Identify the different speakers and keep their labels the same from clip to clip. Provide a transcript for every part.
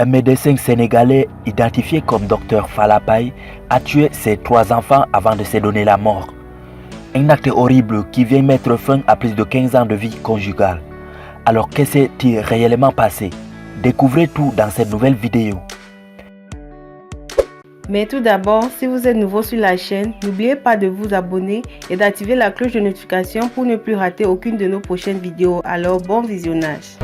Speaker 1: Un médecin sénégalais identifié comme Dr Falapaye a tué ses 3 enfants avant de se donner la mort. Un acte horrible qui vient mettre fin à plus de 15 ans de vie conjugale. Alors qu'est-ce qui s'est réellement passé? Découvrez tout dans cette nouvelle vidéo.
Speaker 2: Mais tout d'abord, si vous êtes nouveau sur la chaîne, n'oubliez pas de vous abonner et d'activer la cloche de notification pour ne plus rater aucune de nos prochaines vidéos. Alors bon visionnage.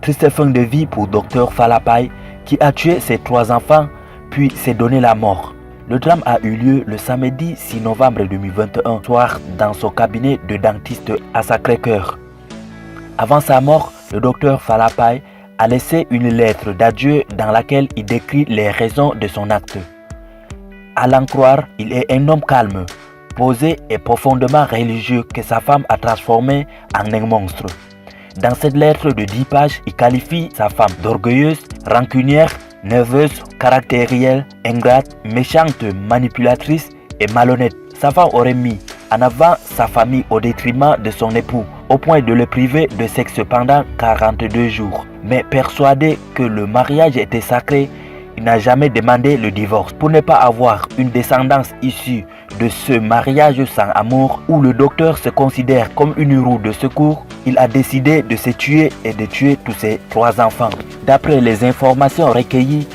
Speaker 1: Triste fin de vie pour Dr Falapaye qui a tué ses 3 enfants puis s'est donné la mort. Le drame a eu lieu le samedi 6 novembre 2021 soir dans son cabinet de dentiste à Sacré-Cœur. Avant sa mort, le docteur Falapaye a laissé une lettre d'adieu dans laquelle il décrit les raisons de son acte. À l'en croire, il est un homme calme, posé et profondément religieux que sa femme a transformé en un monstre. Dans cette lettre de 10 pages, il qualifie sa femme d'orgueilleuse, rancunière, nerveuse, caractérielle, ingrate, méchante, manipulatrice et malhonnête. Sa femme aurait mis en avant sa famille au détriment de son époux, au point de le priver de sexe pendant 42 jours. Mais persuadé que le mariage était sacré, il n'a jamais demandé le divorce. Pour ne pas avoir une descendance issue de ce mariage sans amour, où le docteur se considère comme une roue de secours, il a décidé de se tuer et de tuer tous ses 3 enfants. D'après les informations recueillies,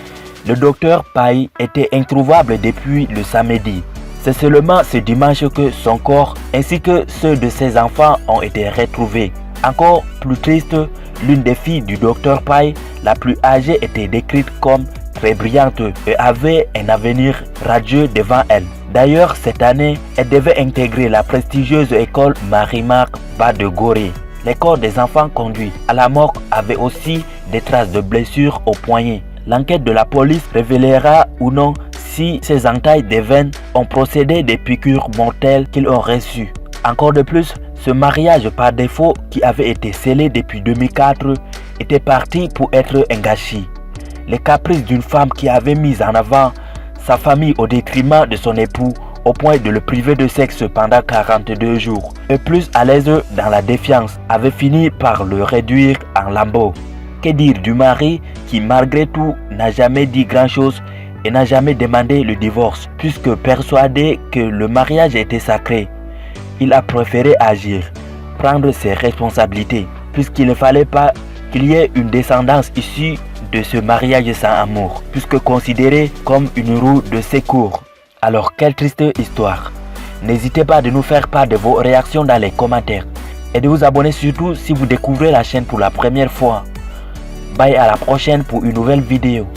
Speaker 1: le docteur Paye était introuvable depuis le samedi. C'est seulement ce dimanche que son corps ainsi que ceux de ses enfants ont été retrouvés. Encore plus triste, l'une des filles du docteur Paye, la plus âgée, était décrite comme très brillante et avait un avenir radieux devant elle. D'ailleurs, cette année, elle devait intégrer la prestigieuse école Marie-Marc Bas de Gorée. Les corps des enfants conduits à la mort avaient aussi des traces de blessures au poignet. L'enquête de la police révélera ou non si ces entailles des veines ont procédé des piqûres mortelles qu'ils ont reçues. Encore de plus, ce mariage par défaut qui avait été scellé depuis 2004 était parti pour être un gâchis. Les caprices d'une femme qui avait mis en avant sa famille au détriment de son époux au point de le priver de sexe pendant 42 jours et plus à l'aise dans la défiance avait fini par le réduire en lambeaux. Que dire du mari qui malgré tout n'a jamais dit grand chose et n'a jamais demandé le divorce puisque persuadé que le mariage était sacré. Il a préféré agir, prendre ses responsabilités puisqu'il ne fallait pas qu'il y ait une descendance issue de ce mariage sans amour, puisque considéré comme une roue de secours. Alors quelle triste histoire. N'hésitez pas de nous faire part de vos réactions dans les commentaires et de vous abonner surtout si vous découvrez la chaîne pour la première fois. Bye, à la prochaine pour une nouvelle vidéo.